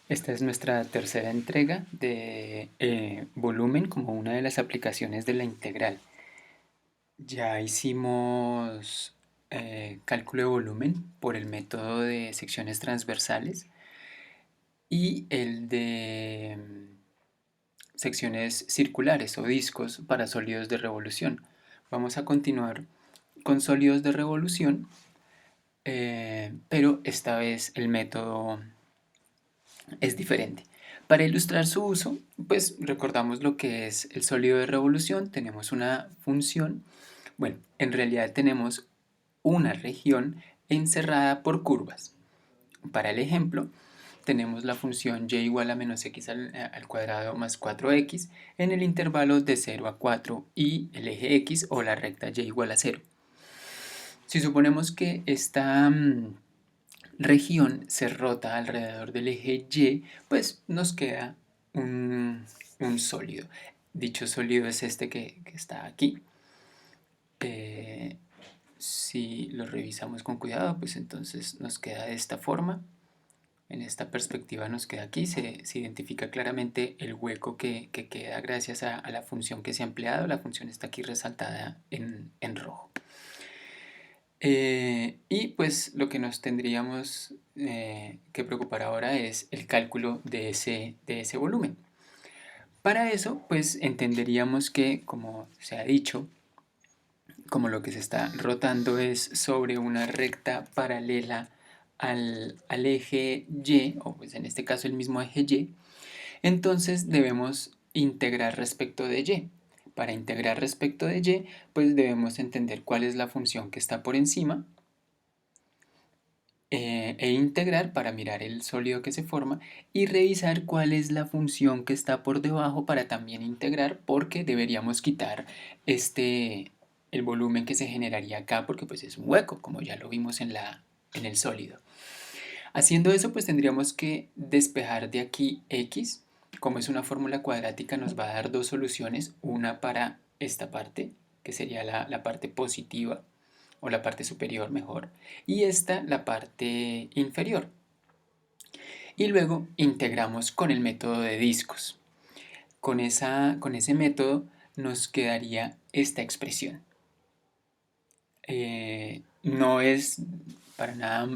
Esta es nuestra tercera entrega de volumen como una de las aplicaciones de la integral. Ya hicimos cálculo de volumen por el método de secciones transversales y el de secciones circulares o discos para sólidos de revolución. Vamos a continuar con sólidos de revolución, pero esta vez el método es diferente. Para ilustrar su uso, pues recordamos lo que es el sólido de revolución. Tenemos una función. Bueno, en realidad tenemos una región encerrada por curvas. Para el ejemplo, tenemos la función y igual a menos x al cuadrado más 4x en el intervalo de 0 a 4 y el eje x o la recta y igual a 0. Si suponemos que esta región se rota alrededor del eje Y, pues nos queda un sólido. Dicho sólido es este que está aquí. Si lo revisamos con cuidado, pues entonces nos queda de esta forma. En esta perspectiva nos queda aquí, se identifica claramente el hueco que queda gracias a la función que se ha empleado. La función está aquí resaltada en rojo. Y pues lo que nos tendríamos que preocupar ahora es el cálculo de ese volumen. Para eso, pues entenderíamos que, como se ha dicho, como lo que se está rotando es sobre una recta paralela al eje Y, o pues en este caso el mismo eje Y, entonces debemos integrar respecto de Y. Para integrar respecto de Y, pues debemos entender cuál es la función que está por encima e integrar para mirar el sólido que se forma y revisar cuál es la función que está por debajo para también integrar, porque deberíamos quitar el volumen que se generaría acá porque pues es un hueco, como ya lo vimos en el sólido. Haciendo eso, pues tendríamos que despejar de aquí x. Como es una fórmula cuadrática, nos va a dar dos soluciones, una para esta parte, que sería la parte positiva, o la parte superior mejor, y esta la parte inferior. Y luego integramos con el método de discos. Con ese método nos quedaría esta expresión. No es para nada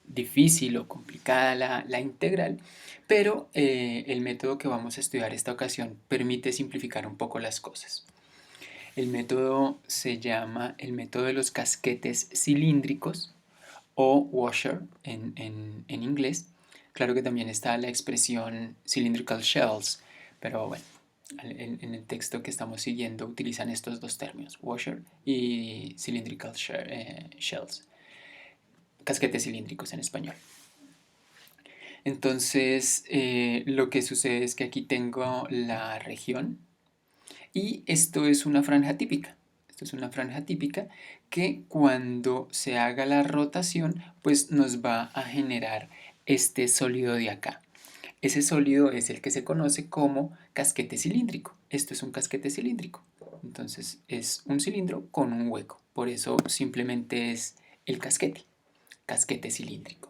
difícil o complicada la integral, pero el método que vamos a estudiar esta ocasión permite simplificar un poco las cosas. El método se llama el método de los casquetes cilíndricos o washer en inglés. Claro que también está la expresión cylindrical shells, pero bueno, en el texto que estamos siguiendo utilizan estos dos términos, washer y cylindrical shells, casquetes cilíndricos en español. Entonces, lo que sucede es que aquí tengo la región y esto es una franja típica. Esto es una franja típica que cuando se haga la rotación, pues nos va a generar este sólido de acá. Ese sólido es el que se conoce como casquete cilíndrico. Esto es un casquete cilíndrico. Entonces es un cilindro con un hueco. Por eso simplemente es el casquete cilíndrico.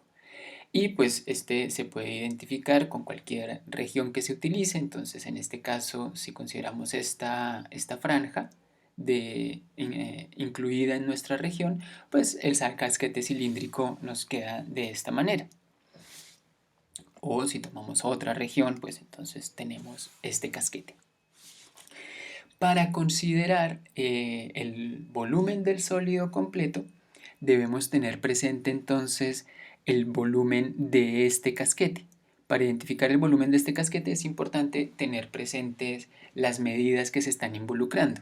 Y pues este se puede identificar con cualquier región que se utilice. Entonces en este caso, si consideramos esta franja incluida en nuestra región, pues el casquete cilíndrico nos queda de esta manera. O si tomamos otra región, pues entonces tenemos este casquete. Para considerar el volumen del sólido completo, debemos tener presente entonces el volumen de este casquete. Para identificar el volumen de este casquete es importante tener presentes las medidas que se están involucrando.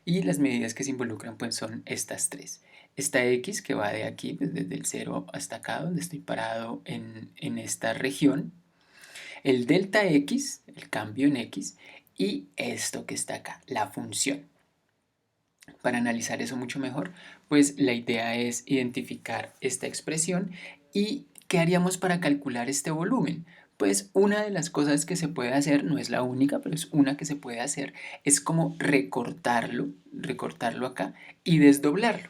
Y las medidas que se involucran pues son estas tres. Esta X que va de aquí, pues desde el 0 hasta acá, donde estoy parado en esta región. El delta X, el cambio en X, y esto que está acá, la función. Para analizar eso mucho mejor, pues la idea es identificar esta expresión y ¿qué haríamos para calcular este volumen? Pues una de las cosas que se puede hacer, no es la única, pero es una que se puede hacer, es como recortarlo acá y desdoblarlo.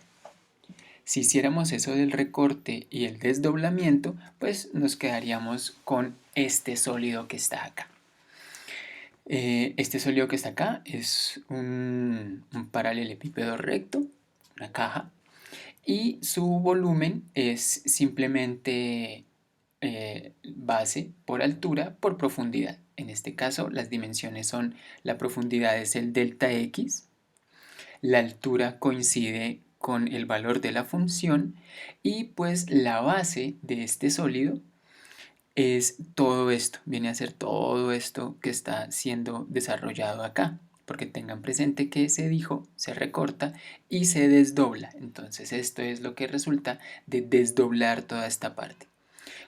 Si hiciéramos eso del recorte y el desdoblamiento, pues nos quedaríamos con este sólido que está acá. Este sólido que está acá es un paralelepípedo recto, una caja, y su volumen es simplemente base por altura por profundidad. En este caso las dimensiones son, la profundidad es el delta x, la altura coincide con el valor de la función y pues la base de este sólido es todo esto, viene a ser todo esto que está siendo desarrollado acá, porque tengan presente que se dijo, se recorta y se desdobla. Entonces esto es lo que resulta de desdoblar toda esta parte.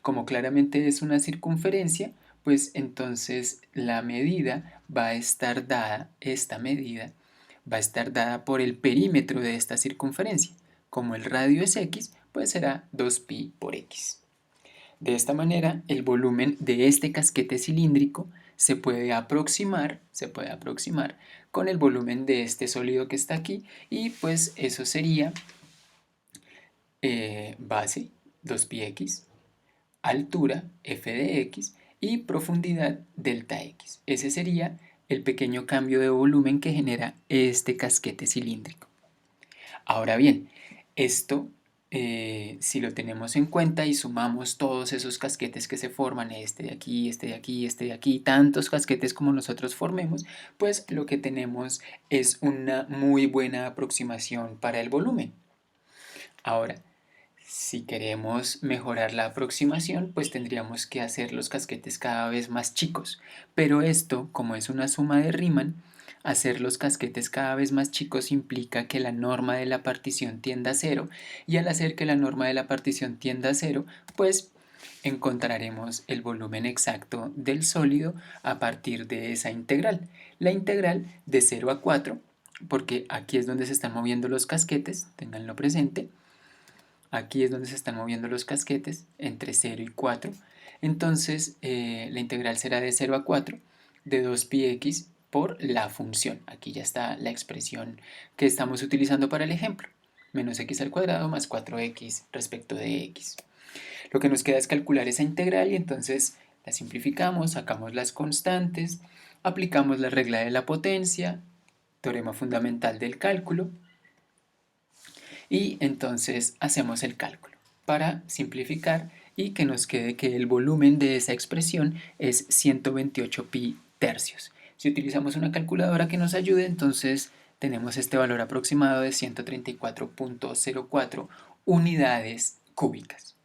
Como claramente es una circunferencia, pues entonces la medida va a estar dada, esta medida va a estar dada por el perímetro de esta circunferencia. Como el radio es x, pues será 2pi por x. De esta manera, el volumen de este casquete cilíndrico se puede aproximar con el volumen de este sólido que está aquí y pues eso sería base 2πx, altura f de x y profundidad delta x. Ese sería el pequeño cambio de volumen que genera este casquete cilíndrico. Ahora bien, esto, si lo tenemos en cuenta y sumamos todos esos casquetes que se forman, este de aquí, este de aquí, este de aquí, tantos casquetes como nosotros formemos, pues lo que tenemos es una muy buena aproximación para el volumen. Ahora, si queremos mejorar la aproximación, pues tendríamos que hacer los casquetes cada vez más chicos. Pero esto, como es una suma de Riemann, hacer los casquetes cada vez más chicos implica que la norma de la partición tienda a cero, y al hacer que la norma de la partición tienda a cero, pues encontraremos el volumen exacto del sólido a partir de esa integral. La integral de 0 a 4, porque aquí es donde se están moviendo los casquetes, ténganlo presente. Aquí es donde se están moviendo los casquetes, entre 0 y 4. Entonces, la integral será de 0 a 4 de 2πx por la función. Aquí ya está la expresión que estamos utilizando para el ejemplo. Menos x al cuadrado más 4x respecto de x. Lo que nos queda es calcular esa integral y entonces la simplificamos, sacamos las constantes, aplicamos la regla de la potencia, teorema fundamental del cálculo, y entonces hacemos el cálculo para simplificar y que nos quede que el volumen de esa expresión es 128 pi tercios. Si utilizamos una calculadora que nos ayude, entonces tenemos este valor aproximado de 134.04 unidades cúbicas.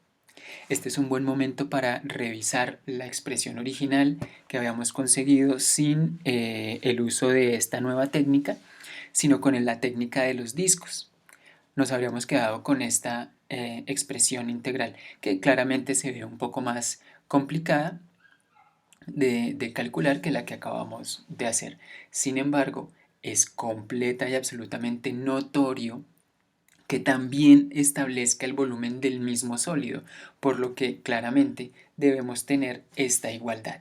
Este es un buen momento para revisar la expresión original que habíamos conseguido sin el uso de esta nueva técnica, sino con la técnica de los discos. Nos habríamos quedado con esta expresión integral que claramente se ve un poco más complicada de calcular que la que acabamos de hacer. Sin embargo, es completa y absolutamente notorio que también establezca el volumen del mismo sólido, por lo que claramente debemos tener esta igualdad.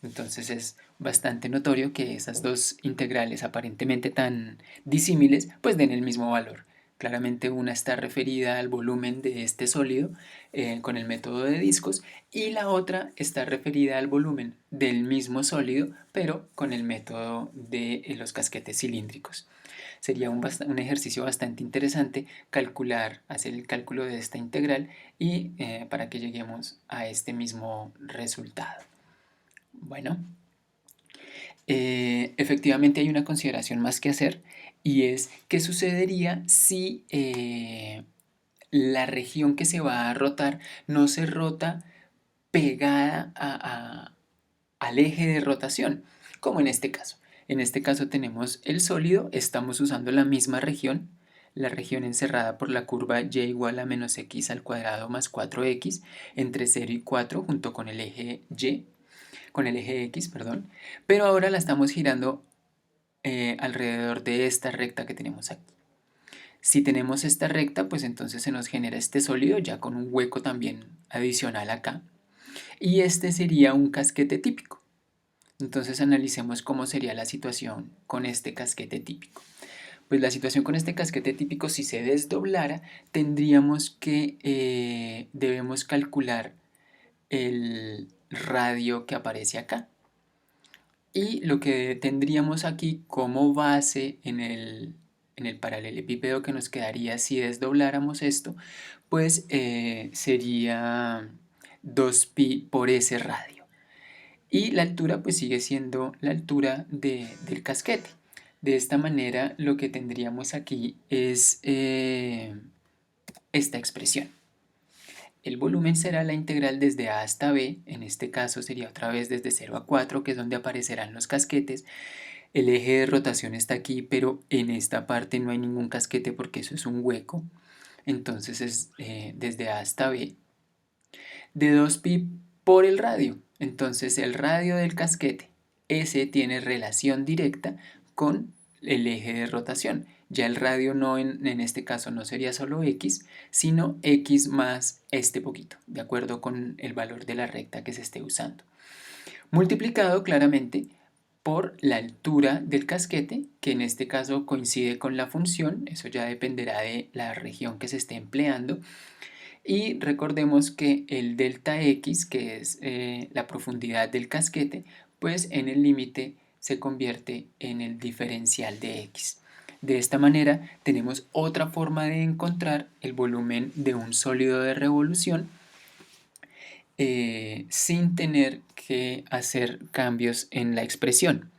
Entonces es bastante notorio que esas dos integrales aparentemente tan disímiles pues den el mismo valor. Claramente una está referida al volumen de este sólido con el método de discos y la otra está referida al volumen del mismo sólido pero con el método de los casquetes cilíndricos. Sería un ejercicio bastante interesante hacer el cálculo de esta integral y para que lleguemos a este mismo resultado. Bueno, efectivamente hay una consideración más que hacer y es qué sucedería si la región que se va a rotar no se rota pegada al eje de rotación, como en este caso. En este caso tenemos el sólido, estamos usando la misma región, la región encerrada por la curva y igual a menos x al cuadrado más 4x entre 0 y 4 junto con el eje y, con el eje x, perdón, pero ahora la estamos girando alrededor de esta recta que tenemos aquí. Si tenemos esta recta, pues entonces se nos genera este sólido ya con un hueco también adicional acá. Y este sería un casquete típico. Entonces analicemos cómo sería la situación con este casquete típico. Pues la situación con este casquete típico, si se desdoblara, tendríamos que, debemos calcular radio que aparece acá. Y lo que tendríamos aquí como base en el paralelepípedo que nos quedaría si desdobláramos esto, pues sería 2pi por ese radio. Y la altura pues sigue siendo la altura del casquete. De esta manera lo que tendríamos aquí es esta expresión. El volumen será la integral desde A hasta B, en este caso sería otra vez desde 0 a 4, que es donde aparecerán los casquetes. El eje de rotación está aquí, pero en esta parte no hay ningún casquete porque eso es un hueco. Entonces es desde A hasta B de 2pi por el radio. Entonces el radio del casquete, ese tiene relación directa con el eje de rotación. Ya el radio no en este caso no sería solo x, sino x más este poquito, de acuerdo con el valor de la recta que se esté usando. Multiplicado claramente por la altura del casquete, que en este caso coincide con la función, eso ya dependerá de la región que se esté empleando. Y recordemos que el delta x, que es la profundidad del casquete, pues en el límite se convierte en el diferencial de x. De esta manera tenemos otra forma de encontrar el volumen de un sólido de revolución sin tener que hacer cambios en la expresión.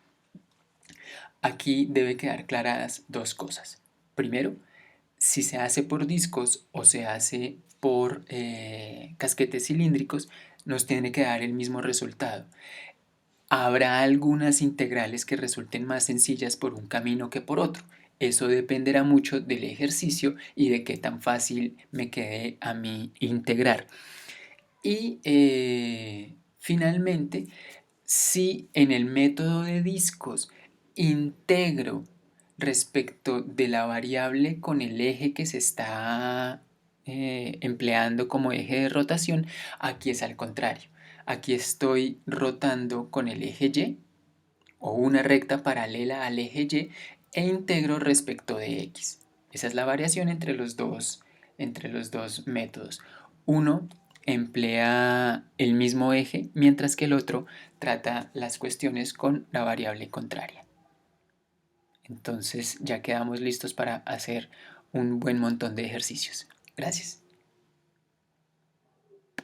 Aquí debe quedar claras dos cosas. Primero, si se hace por discos o se hace por casquetes cilíndricos, nos tiene que dar el mismo resultado. Habrá algunas integrales que resulten más sencillas por un camino que por otro. Eso dependerá mucho del ejercicio y de qué tan fácil me quede a mí integrar. Y finalmente, si en el método de discos integro respecto de la variable con el eje que se está empleando como eje de rotación, aquí es al contrario. Aquí estoy rotando con el eje Y o una recta paralela al eje Y e integro respecto de X. Esa es la variación entre los dos métodos. Uno emplea el mismo eje, mientras que el otro trata las cuestiones con la variable contraria. Entonces ya quedamos listos para hacer un buen montón de ejercicios. Gracias.